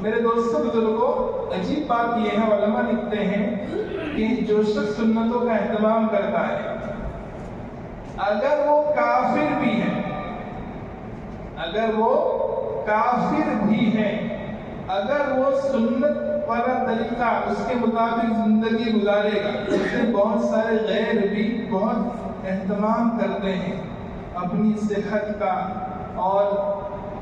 میرے دوستوں بزرگوں، عجیب بات یہ ہے، علماء لکھتے ہیں کہ جو شخص سنتوں کا اہتمام کرتا ہے اگر وہ کافر بھی ہے، اگر وہ کافر بھی ہے، اگر وہ سنت والا طریقہ اس کے مطابق زندگی گزارے گا، اس سے بہت سارے غیر بھی بہت اہتمام کرتے ہیں اپنی صحت کا اور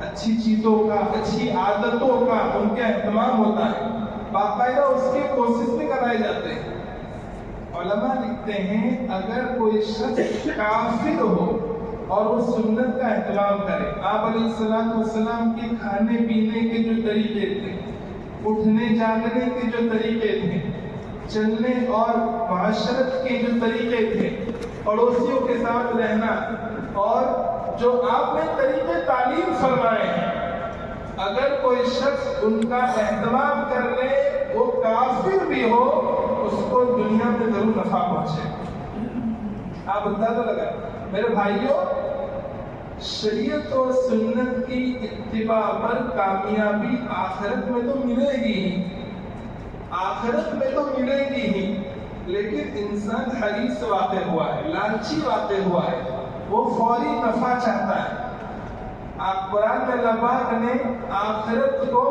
اچھی چیزوں کا، اچھی عادتوں کا ان کا اہتمام ہوتا ہے، باقاعدہ اس کی کوشش بھی کرائی جاتے ہیں۔ علماء لکھتے ہیں اگر کوئی شخص کافر ہو اور وہ سنت کا اہتمام کرے، آپ علیہ السلام کے کھانے پینے کے جو طریقے تھے، اٹھنے جاگنے کے جو طریقے تھے، چلنے اور معاشرت کے جو طریقے تھے، پڑوسیوں کے ساتھ رہنا اور جو آپ نے طریقے تعلیم فرمائے ہیں، اگر کوئی شخص ان کا اہتمام کر لے، وہ کافر بھی ہو، اس کو دنیا میں ضرور نفع پہنچے۔ آپ اندازہ لگائیں میرے بھائیوں، شریعت و سنت کی اتباع پر کامیابی آخرت میں تو ملے گی ہی، آخرت میں تو ملے گی ہی، لیکن انسان حریص واقع ہوا ہے، لالچی واقع ہوا ہے، وہ فوری نفع چاہتا ہے۔ آپ قرآن میں اللہ پاک نے آخرت کو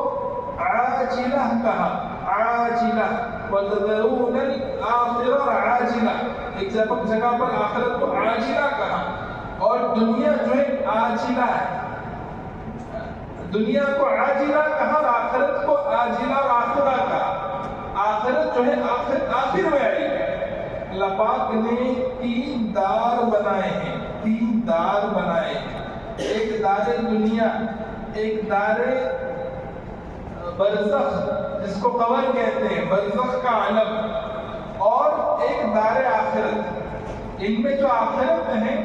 عاجلہ کہا، عاجلہ، وَتَذَرُونَ الْآخِرَةَ عَاجِلَةً، ایک جگہ پر آخرت کو عاجلہ کہا، اور دنیا جو ہے عاجلہ ہے، دنیا کو عاجلہ کہا اور آخرت کو عاجلہ اور آخرہ کہا۔ آخرت جو ہے آخر میں آئی ہے۔ اللہ پاک نے 3 دار بنائے ہیں، 3 دار بنائے ہیں، ایک دار دنیا، ایک دار برزخ جس کو قبر کہتے ہیں، برزخ کا عالم، اور ایک دار آخرت۔ ان میں جو آخرت ہے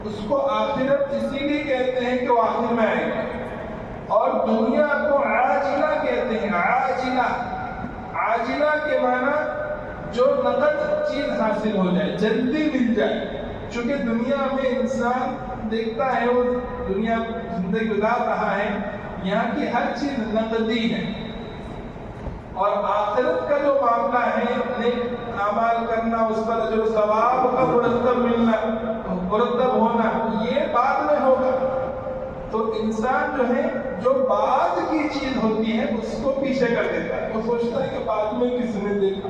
اس کو آخرت اسی لیے کہتے ہیں کہ وہ آخر میں آئے گی، اور دنیا کو عاجلہ کہتے ہیں، عاجلہ۔ عاجلہ کے معنی جو نقد چیز حاصل ہو جائے، جلدی مل جائے، چونکہ دنیا میں انسان دیکھتا ہے، وہ دنیا زندگی گزار رہا ہے، یہاں کی ہر چیز نقدی ہے، اور آخرت کا جو معاملہ ہے، نیک اعمال کرنا، اس پر اجر و ثواب کا مرتب ملنا، مرتب ہونا، یہ بعد میں ہوگا۔ تو انسان جو ہے جو بعد کی چیز ہوتی ہے اس کو پیچھے کر دیتا ہے، وہ سوچتا ہے کہ بعد میں کس نے دیکھا،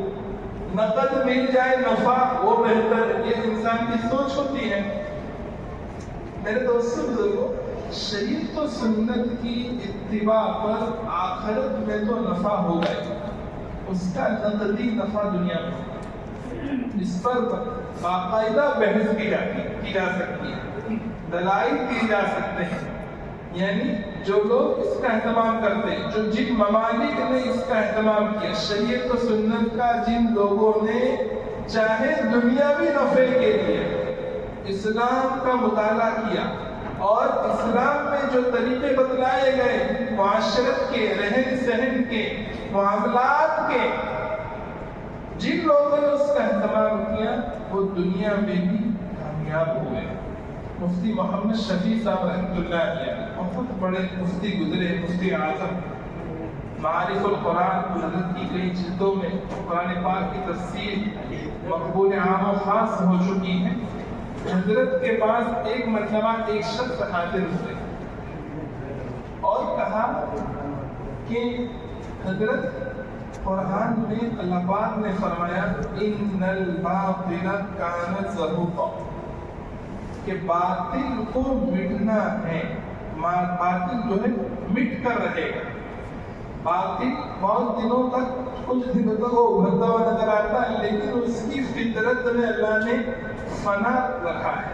نقد مل جائے، نفع وہ بہتر، یہ انسان کی سوچ ہوتی ہے۔ میرے دوستوں بزرگوں، شریعت و سنت کی اتباع پر آخرت میں تو نفع ہوگا ہی، اس کا نقدی نفع دنیا میں، اس پر باقاعدہ بحث کی جا سکتی ہے، دلائل دی جا سکتے ہیں، یعنی جو لوگ اس کا اہتمام کرتے ہیں، جو جن ممالک نے اس کا اہتمام کیا، شریعت و سنت کا جن لوگوں نے چاہے دنیاوی نفع کے لیے اسلام کا مطالعہ کیا، اور اسلام میں جو طریقے بتلائے گئے معاشرت کے، رہن سہن کے، معاملات کے، جن لوگوں نے اس کا اہتمام کیا وہ دنیا میں بھی کامیاب ہوئے۔ مفتی محمد شفیع صاحب رحمۃ اللہ علیہ بہت بڑے مفتی گزرے، مفتی اعظم، معارف القرآن حضرت کی کئی جلدوں میں قرآن پاک کی تفسیر مقبول عام و خاص ہو چکی ہے۔ حضرت کے پاس ایک مرتبہ ایک شخص حاضر ہوئے اور کہا کہ حضرت قرآن میں اللہ پاک نے فرمایا ان الباطل کان زہوقا، کہ باطل کو مٹنا ہے، باطل جو ہے مٹ کر رہے گا۔ باطل بہت دنوں تک، کچھ دنوں تک وہ ابھرتا ہوا نظر آتا ہے، لیکن اس کی فطرت میں اللہ نے فنا رکھا ہے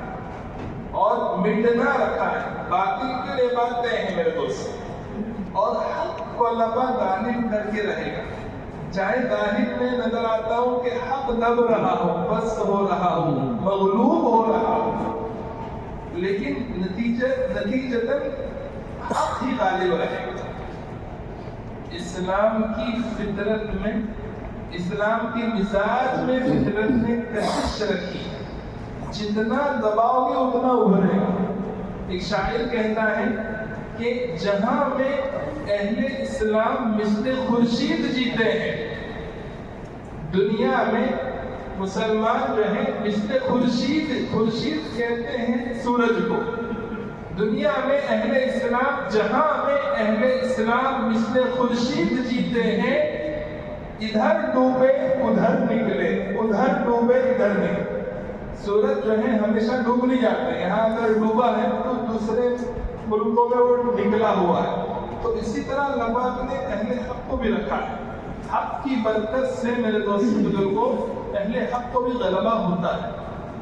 اور مٹنا رکھا ہے۔ باطل کے لیے باتیں ہیں میرے دوست، اور حق کو اللہ پاک غالب کر کے رہے گا۔ چاہے ظاہر میں نظر آتا ہو کہ حق دب رہا ہو، بس ہو رہا ہو، مغلوب ہو رہا ہو، لیکن نتیجتاً حق ہی غالب رہے گا۔ اسلام کی فطرت میں، اسلام کی مزاج میں فطرت نے کشش رکھی، جتنا دباؤ گے اتنا ابھرے گا۔ ایک شاعر کہتا ہے کہ جہاں میں اہل اسلام مثل خورشید جیتے ہیں، دنیا میں مسلمان جو ہیں مثل خورشید، خورشید کہتے ہیں سورج کو، دنیا میں اہل اسلام، جہاں میں اہل اسلام مثل خورشید جیتے ہیں، ادھر ڈوبے ادھر نکلے، ادھر ڈوبے ادھر نکلے۔ سورج جو ہے ہمیشہ ڈوب نہیں جاتے، یہاں اگر ڈوبا ہے تو دوسرے ملکوں میں وہ نکلا ہوا ہے۔ تو اسی طرح اللہ پاک نے اہل حق کو بھی رکھا ہے، حق کی برکت سے میرے دوست بزرگوں اہل حق کو بھی غلبہ ہوتا ہے،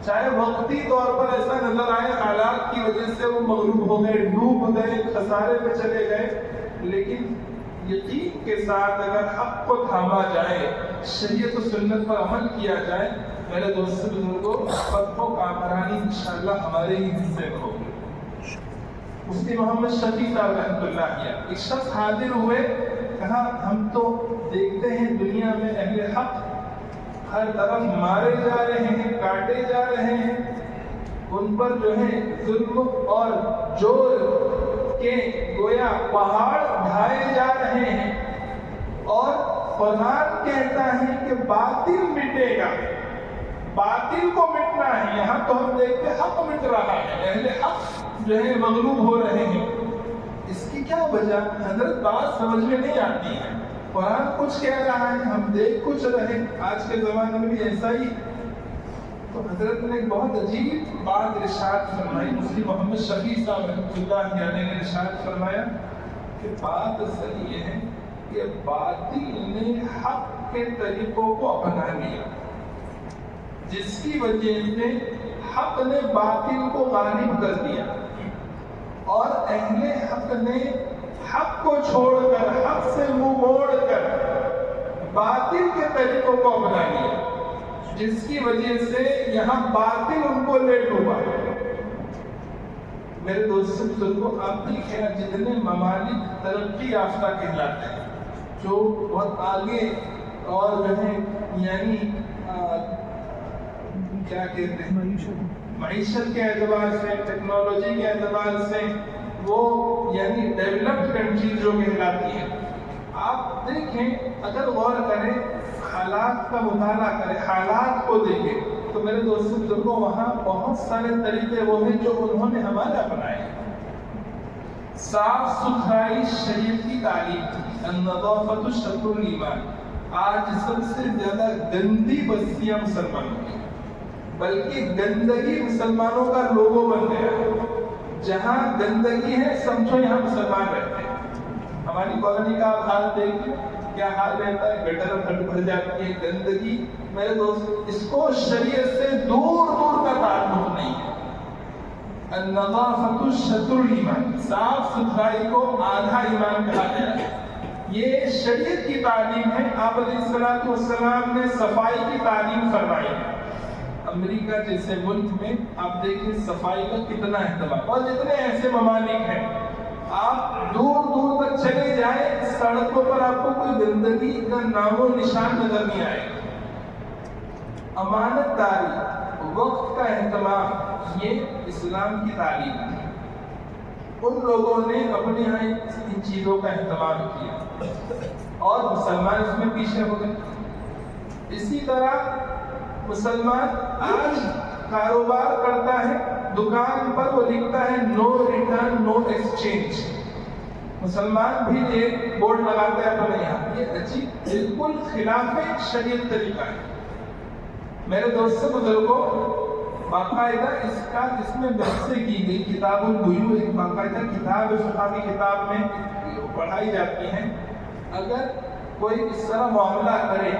چاہے وقتی طور پر ایسا نظر آئے حالات کی وجہ سے وہ مغلوب ہو گئے، ڈوب گئے، خسارے میں چلے گئے، لیکن یقین کے ساتھ اگر حق کو تھاما جائے، شریعت و سنت پر عمل کیا جائے، میرے دوست بزرگوں فتح و کامرانی انشاءاللہ ہمارے ہی حصے میں ہوگی۔ مفتی محمد شفیع صاحب رحمۃ اللہ علیہ، ایک شخص حاضر ہوئے، کہا ہم تو دیکھتے ہیں دنیا میں اہل حق ہر طرف مارے جا رہے ہیں، کاٹے جا رہے ہیں، ان پر جو ہے ظلم اور جور کے گویا پہاڑ ڈھائے جا رہے ہیں، اور قرآن کہتا ہے کہ باطل مٹے گا، باطل کو مٹنا ہے۔ یہاں تو ہم دیکھتے حق مٹ رہا ہے، اہل حق جو ہے مغلوب ہو رہے ہیں، اس کی کیا وجہ؟ حضرت بات سمجھ میں نہیں آتی ہے، قرآن کچھ کہہ رہا ہے، ہم دیکھ کچھ رہے، آج کے زمانے میں بھی ایسا ہی۔ تو حضرت نے ایک بہت عجیب بات ارشاد فرمائی، مفتی محمد شفیع صاحب رحمۃ اللہ علیہ نے ارشاد فرمایا کہ بات اصل یہ ہے کہ باطل نے حق کے طریقوں کو اپنا لیا، جس کی وجہ سے حق نے باطل کو غالب کر دیا، اور اہل حق نے حق کو چھوڑ کر، حق سے منہ موڑ کر باطل کے طریقوں کو اپنا لیا، جس کی وجہ سے یہاں باطل ان کو لے ڈوبا۔ میرے دوست بزرگوں، آپ دیکھیں جتنے ممالک ترقی یافتہ کہلاتے ہیں، جو بہت آگے اور جو ہے یعنی کیا کہتے ہیں معیشت کے اعتبار سے، ٹیکنالوجی کے اعتبار سے وہ یعنی ڈیولپڈ کنٹریز جو کہلاتی ہیں، آپ دیکھیں اگر غور کریں، حالات کا مطالعہ کریں، حالات کو دیکھیں، تو میرے دوست بزرگوں وہاں بہت سارے طریقے وہ ہیں جو انہوں نے ہمارے اپنائے ہیں۔ صاف ستھرائی شریعت کی تعلیم تھی، النظافۃ شطر الایمان۔ آج سب سے زیادہ گندی بستیاں مسلمانوں کی، بلکہ گندگی مسلمانوں کا لوگو بن گیا، جہاں گندگی ہے سمجھو یہاں مسلمان رہتے ہیں۔ ہماری کالونی کا آپ حال دیکھیں، کیا حال رہتا ہے، گٹر بھر جاتی ہے، گندگی۔ میرے دوست، اس کو شریعت سے دور دور کا تعلق نہیں ہے۔ النظافۃ شطر الایمان، صاف ستھرائی کو آدھا ایمان کہا گیا ہے، یہ شریعت کی تعلیم ہے۔ آپ علیہ الصلوۃ والسلام نے صفائی کی تعلیم فرمائی ہے۔ امریکہ جیسے ملک میں آپ دیکھیں صفائی کا کتنا اہتمام، اور جتنے ایسے ممالک ہیں، آپ دور دور تک چلے جائیں، سڑکوں پر آپ کو کوئی گندگی کا نام و نشان نظر نہیں آئے گا۔ امانت داری، وقت کا اہتمام، یہ اسلام کی تعلیم ہے۔ ان لوگوں نے اپنے یہاں ان چیزوں کا اہتمام کیا اور مسلمان اس میں پیچھے ہو گئے۔ اسی طرح مسلمان آج کاروبار کرتا ہے، دکان پر وہ لکھتا ہے نو ریٹرن نو ایکسچینج، مسلمان بھی ایک بورڈ لگاتا ہے اپنے یہاں، یہ عجیب بالکل خلاف شریعت طریقہ ہے۔ میرے دوست بزرگوں، باقاعدہ اس میں بحثیں کی گئی، کتاب البیوع ایک باقاعدہ کتاب ہے، فقہی کتاب میں پڑھائی جاتی ہیں۔ اگر کوئی اس طرح معاملہ کرے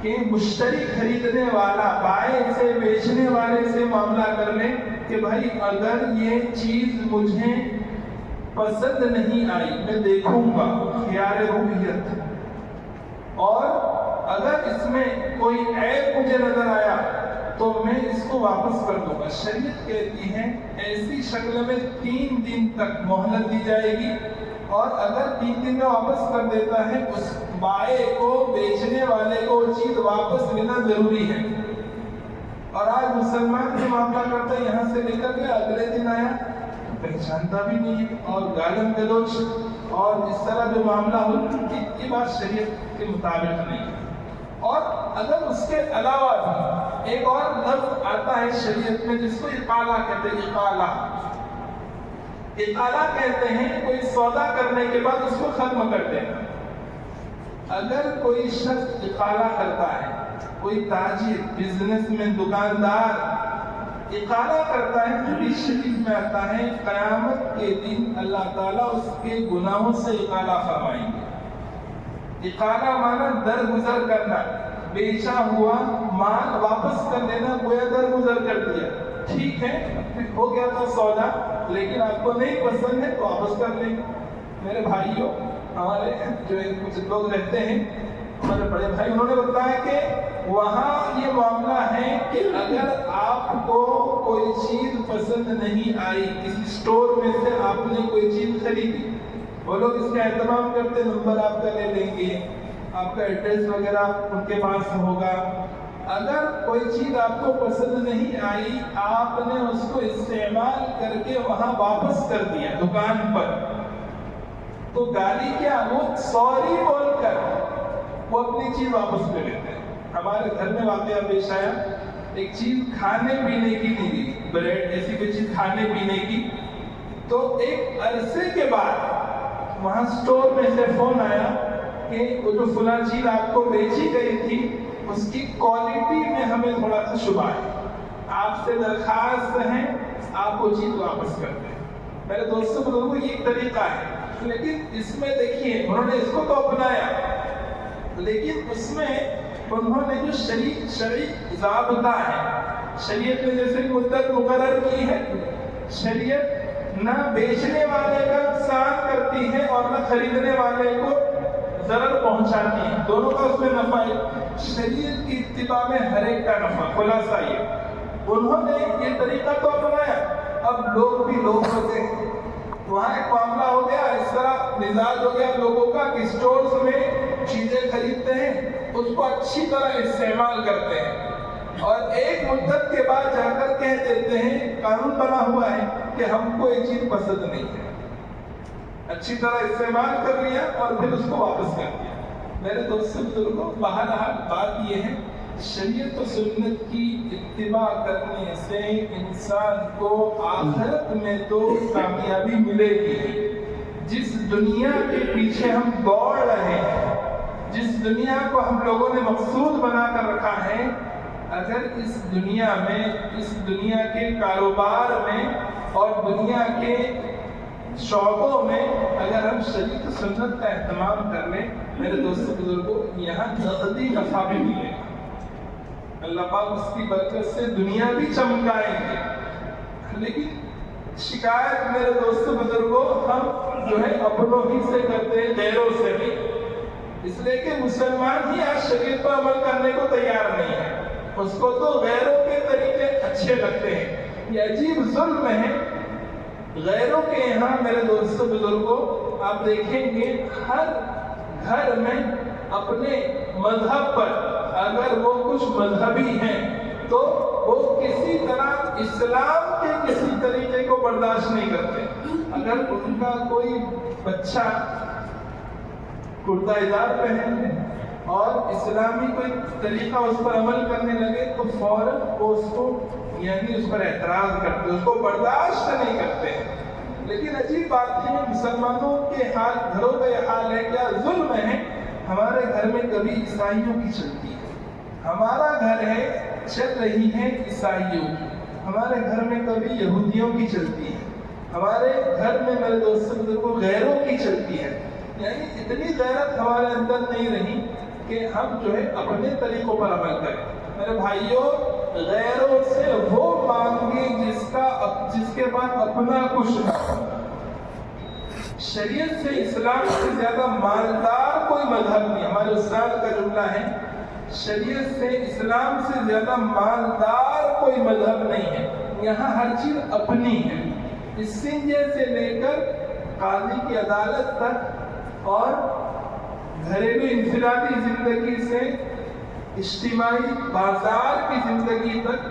کہ مشتری خریدنے والا بائیں سے بیچنے والے سے معاملہ کر لیں کہ بھائی اگر یہ چیز مجھے پسند نہیں آئی میں دیکھوں گا، خیار رؤیت، اور اگر اس میں کوئی عیب مجھے نظر آیا تو میں اس کو واپس کر دوں گا۔ شریعت کہتی ہے ایسی شکل میں 3 دن تک مہلت دی جائے گی، اور اگر 3 دن میں واپس کر دیتا ہے اس بائے کو، بیچنے والے کو چیز واپس لینا ضروری ہے۔ اور آج مسلمان جو معاملہ کرتا ہے یہاں سے لے کر کے اگلے دن آیا، پہچانتا بھی نہیں ہے اور گالم گلوچ اور اس طرح جو معاملہ ہو یہ بات شریعت کے مطابق نہیں ہے۔ اور اگر اس کے علاوہ بھی ایک اور لفظ آتا ہے شریعت میں جس کو اقالہ کہتے ہیں، اقالہ کہتے ہیں کوئی سودا کرنے کے بعد اس کو ختم کر دینا۔ اگر کوئی شخص اقالہ کرتا ہے، کوئی تاجر، بزنس میں دکاندار اقالہ کرتا ہے، حدیث شریف میں آتا ہے قیامت کے دن اللہ تعالیٰ اس کے گناہوں سے اقالہ فرمائیں گے۔ اقالہ مانا درگزر کرنا، بیچا ہوا مال واپس کر دینا، گویا درگزر کر دیا، ٹھیک ہے ہو گیا تھا سودا لیکن آپ کو نہیں پسند ہے تو واپس کر لیں۔ میرے بھائیوں، ہمارے جو کچھ لوگ رہتے ہیں، ہمارے بڑے بھائی، انہوں نے بتایا کہ وہاں یہ معاملہ ہے کہ اگر آپ کو کوئی چیز پسند نہیں آئی، کسی اسٹور میں سے آپ نے کوئی چیز خریدی، وہ لوگ اس کا اہتمام کرتے، نمبر آپ کا لے لیں گے، آپ کا ایڈریس وغیرہ ان کے پاس ہوگا۔ اگر کوئی چیز آپ کو پسند نہیں آئی، آپ نے اس کو استعمال کر کے وہاں واپس کر دیا دکان پر، تو گالی کیا، وہ سوری بول کر وہ اپنی چیز واپس لے لیتے ہیں۔ ہمارے گھر میں واقعہ پیش آیا، ایک چیز کھانے پینے کی دی گئی، بریڈ ایسی کوئی چیز کھانے پینے کی، تو ایک عرصے کے بعد وہاں اسٹور میں سے فون آیا کہ وہ جو فلاں چیز آپ کو بیچی گئی تھی اس کی کوالٹی میں ہمیں تھوڑا سا شبہ ہے، آپ سے درخواست ہے آپ وہ چیز واپس کر دیں۔ میرے دوستوں بزرگوں یہ ایک طریقہ ہے، لیکن اس میں دیکھیے انہوں نے اس کو تو اپنایا، لیکن اس میں انہوں نے جو شرعی ضابطہ ہے، شریعت نے جیسے مدت مقرر کی ہے، شریعت نہ بیچنے والے کا نقصان کرتی ہے اور نہ خریدنے والے کو ضرر پہنچاتی ہے، دونوں کا اس میں نفع ہے۔ شریعت کی اتباع میں ہر ایک کا نفع، خلاصہ یہ انہوں نے یہ طریقہ تو اپنایا، اب لوگ بھی لوگ ہوتے ہیں، وہاں ایک معاملہ ہو گیا، اس طرح مزاج ہو گیا لوگوں کا کہ اسٹورز میں چیزیں خریدتے ہیں، اس کو اچھی طرح استعمال کرتے ہیں اور ایک مدت کے بعد جا کر کہہ دیتے ہیں، قانون بنا ہوا ہے کہ ہم کو یہ چیز پسند نہیں ہے، اچھی طرح استعمال کر لیا اور پھر اس کو واپس کر دیا۔ میرے دوستوں بزرگوں، بہرحال بات یہ ہے شریعت و سنت کی اتباع کرنے سے انسان کو آخرت میں تو کامیابی ملے گی۔ جس دنیا کے پیچھے ہم دوڑ رہے ہیں، جس دنیا کو ہم لوگوں نے مقصود بنا کر رکھا ہے، اگر اس دنیا میں، اس دنیا کے کاروبار میں اور دنیا کے شعبوں میں اگر ہم شریعت و سنت کا اہتمام کر لیں، میرے دوستوں بزرگوں، یہاں نقدی نفع بھی ملے گا، اللہ پاک اس کی برکت سے دنیا بھی چمکائیں گے۔ لیکن شکایت میرے دوستوں بزرگوں ہم جو ہے اپنوں ہی سے کرتے ہیں، غیروں سے بھی، اس لیے کہ مسلمان ہی آج شریعت پر عمل کرنے کو تیار نہیں ہے، اس کو تو غیروں کے طریقے اچھے لگتے ہیں۔ یہ عجیب ظلم ہے، غیروں کے یہاں میرے دوستوں بزرگوں آپ دیکھیں گے ہر گھر میں اپنے مذہب پر اگر وہ کچھ مذہبی ہیں تو وہ کسی طرح اسلام کے کسی طریقے کو برداشت نہیں کرتے۔ اگر ان کا کوئی بچہ کرتا ازار پہن لے اور اسلامی کوئی طریقہ اس پر عمل کرنے لگے تو فوراً وہ اس کو یعنی اس پر اعتراض کرتے، اس کو برداشت نہیں کرتے۔ لیکن عجیب بات ہے، مسلمانوں کے حال، گھروں کا یہ حال ہے، کیا ظلم ہے۔ ہمارے گھر میں کبھی عیسائیوں کی چلتی ہے، ہمارا گھر ہے چل رہی ہے عیسائیوں کی، ہمارے گھر میں کبھی یہودیوں کی چلتی ہے، ہمارے گھر میں میرے دوستوں بزرگوں غیروں کی چلتی ہے۔ یعنی اتنی غیرت ہمارے اندر نہیں رہی کہ ہم جو ہے اپنے طریقوں پر عمل کریں۔ میرے بھائیوں، غیروں سے وہ مانگے جس کے پاس اپنا کچھ نہ ہو۔ شریعت سے، اسلام سے زیادہ مالدار کوئی مذہب نہیں۔ ہمارے استاد کا جملہ ہے، شریعت سے، اسلام سے زیادہ مالدار کوئی مذہب نہیں ہے۔ یہاں ہر چیز اپنی ہے، استنجے سے لے کر قاضی کی عدالت تک اور گھریلو انفرادی زندگی سے اجتماعی بازار کی زندگی تک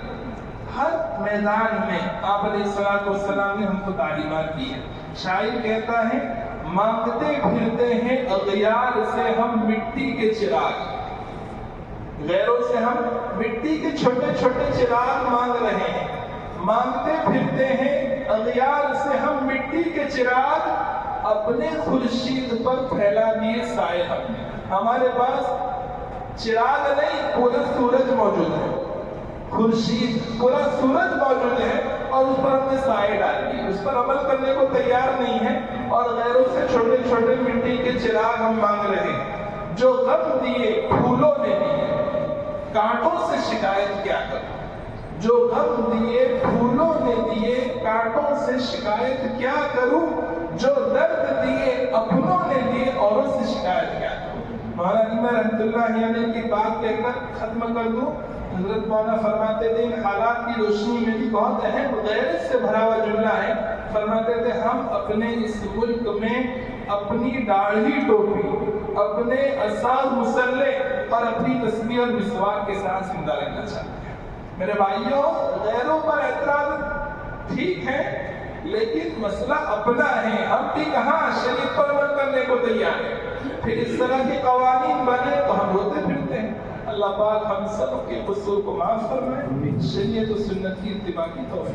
ہر میدان میں آپ علیہ السلام نے ہم کو تعلیمات دی ہے. شاعر کہتا ہے مانگتے پھرتے ہیں اغیار سے ہم مٹی کے چراغ. غیروں سے ہم مٹی کے چھوٹے چھوٹے چراغ مانگ رہے ہیں. مانگتے پھرتے ہیں اغیار سے ہم مٹی کے چراغ, اپنے خورشید پر پھیلا دیے سائے ہم نے. ہمارے پاس چراغ نہیں, پورا سورج موجود ہے, خورشید پورا سورج موجود ہے, اور اس پر ہم نے سائے ڈال دی. اس پر عمل کرنے کو تیار نہیں ہے, اور غیروں سے چھوٹے چھوٹے مٹی کے چراغ ہم مانگ رہے ہیں. جو غم دیے پھولوں نے دیے, کانٹوں سے شکایت کیا کروں. جو غم دیے پھولوں نے دیے, کانٹوں سے شکایت کیا کروں. جو درد دیے اپنوں نے دیے, اوروں سے شکایت کیا کروں. مولانا میں رحمۃ اللہ علیہ کی بات کہہ کر ختم کر دوں. حضرت مولانا فرماتے تھے حالات کی روشنی میں بھی بہت اہم غیرت سے بھرا ہوا جملہ ہے. فرماتے تھے ہم اپنے اس ملک میں اپنی داڑھی ٹوپی, اپنے عصا مسلح اور اپنی تسبیح اور مسواک کے ساتھ زندہ رہنا چاہتے ہیں. میرے بھائیوں, غیروں پر اعتراض ٹھیک ہے, لیکن مسئلہ اپنا ہے. ہم بھی کہاں شریعت پر عمل کرنے کو تیار ہیں. پھر اس طرح کے قوانین بنے تو ہم روتے پھرتے ہیں. اللہ پاک ہم سب کے قصور کو معاف فرمائے, شریعت و سنت کی اتباع کی توفیق